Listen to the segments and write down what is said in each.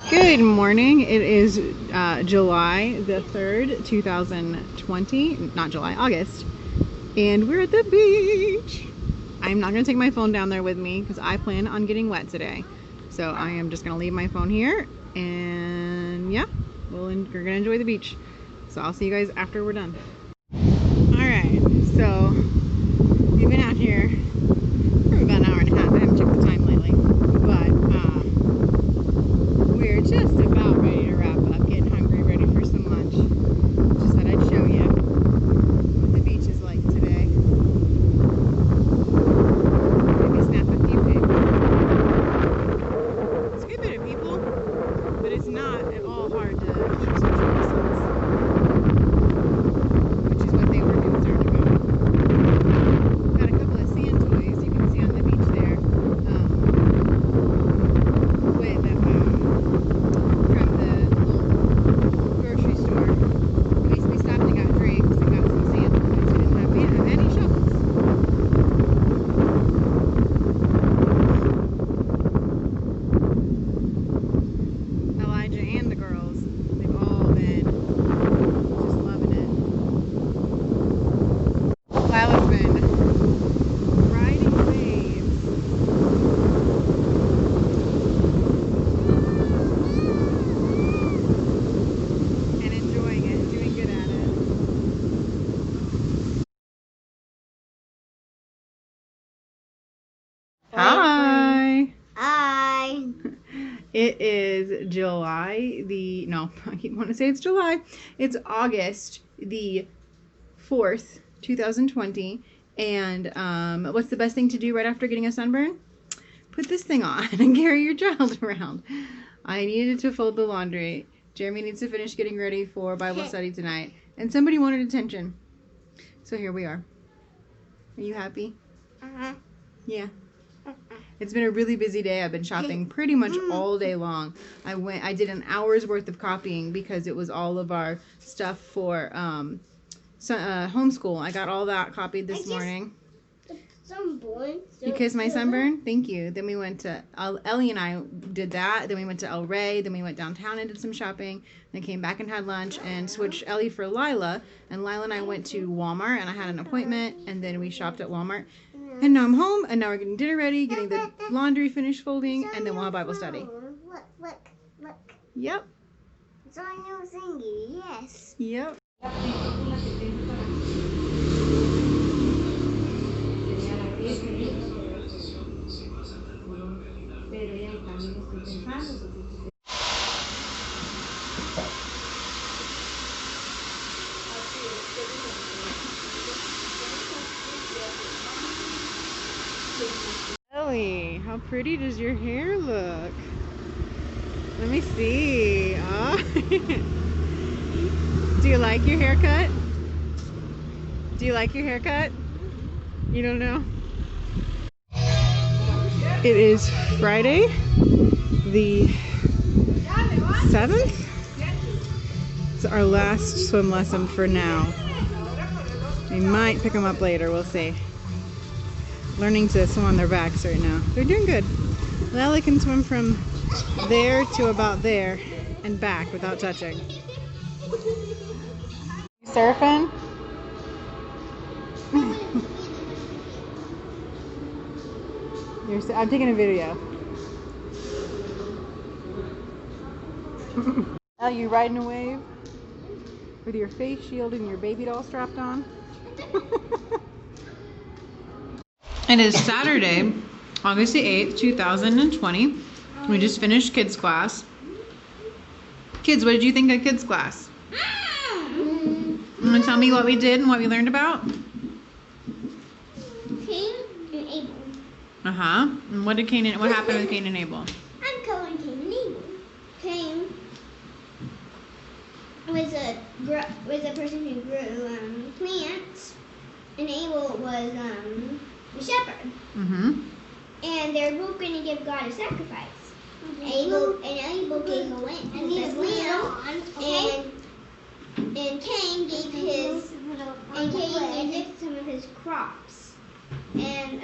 Good morning. It is July the 3rd, 2020. Not July, August. And we're at the beach. I'm not going to take my phone down there with me because I plan on getting wet today. So I am just going to leave my phone here. And yeah, we're going to enjoy the beach. So I'll see you guys after we're done. Alright, so we've been out here for about an hour and a half. I haven't checked the time lately. But we're just about ready to wrap up, getting hungry, ready for some lunch. Just thought I'd show you what the beach is like today. Maybe snap a few pics. It's a good bit of people, but it's not at all hard to keep social distance, which is what they were concerned about. Got a couple of sand toys you can see on the beach there. From the little grocery store. We stopped and got drinks and got some sand toys. We didn't have any shovels. Elijah and the girls, they've all been just loving it. Lila's been riding waves. And enjoying it, doing good at it. Hi! Hi. It is July the, no, I keep wanting to say it's July. It's August the 4th, 2020. And what's the best thing to do right after getting a sunburn? Put this thing on and carry your child around. I needed to fold the laundry. Jeremy needs to finish getting ready for Bible study tonight. And somebody wanted attention. So here we are. Are you happy? Uh-huh. Yeah. It's been a really busy day. I've been shopping pretty much all day long. I did an hour's worth of copying because it was all of our stuff for homeschool. I got all that copied this morning. Sunburn. You kissed my sunburn? Thank you. Then we went to, Ellie and I did that. Then we went to El Rey. Then we went downtown and did some shopping. Then came back and had lunch and switched Ellie for Lila. And Lila and I went to Walmart and I had an appointment. And then we shopped at Walmart. And now I'm home and now we're getting dinner ready, getting the laundry finished folding, and then we'll have Bible study. Look. Yep. It's our new thingy, yes. Yep. Ellie, how pretty does your hair look? Let me see. Oh. Do you like your haircut? Do you like your haircut? You don't know? It is Friday, the 7th. It's our last swim lesson for now. We might pick them up later, we'll see. Learning to swim on their backs right now. They're doing good. Lila can swim from there to about there and back without touching. You surfing? I'm taking a video. Are you riding a wave with your face shield and your baby doll strapped on? It is Saturday, August the 8th, 2020. We just finished kids class. Kids, what did you think of kids class? You want to tell me what we did and what we learned about? Cain and Abel. Uh-huh. And what happened with Cain and Abel? I'm calling Cain and Abel. Cain was a person who grew plants, and Abel was a shepherd. Mm-hmm. And they're both going to give God a sacrifice. Abel gave a lamb, and Cain gave some of his crops. And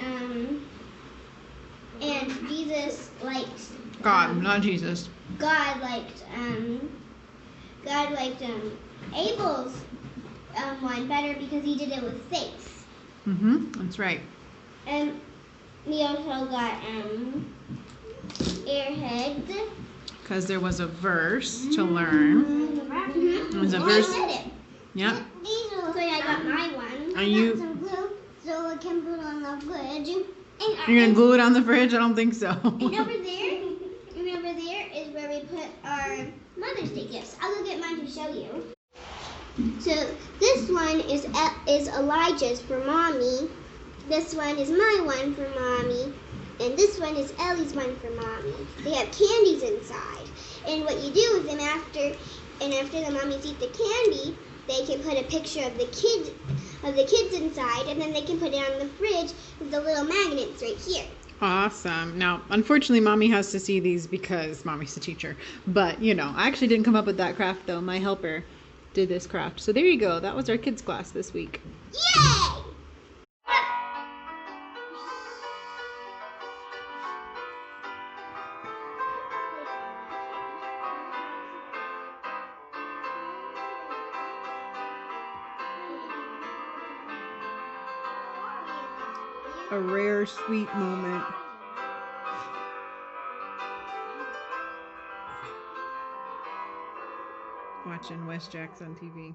Jesus likes God, not Jesus. God liked Abel's one better because he did it with faith. That's right. And we also got Airheads. Because there was a verse to learn. There was a verse. I did it. Yeah. So I got my one. Are you? Some glue so I can put on the fridge. You're gonna glue it on the fridge? I don't think so. And over there is where we put our Mother's Day gifts. I'll go get mine to show you. So this one is Elijah's for Mommy. This one is my one for Mommy. And this one is Ellie's one for Mommy. They have candies inside. And what you do with them after the mommies eat the candy, they can put a picture of the kids inside, and then they can put it on the fridge with the little magnets right here. Awesome. Now, unfortunately, Mommy has to see these because Mommy's the teacher. But, you know, I actually didn't come up with that craft, though. My helper did this craft. So there you go. That was our kids' class this week. Yay! A rare, sweet moment. Watching Wes Jackson TV.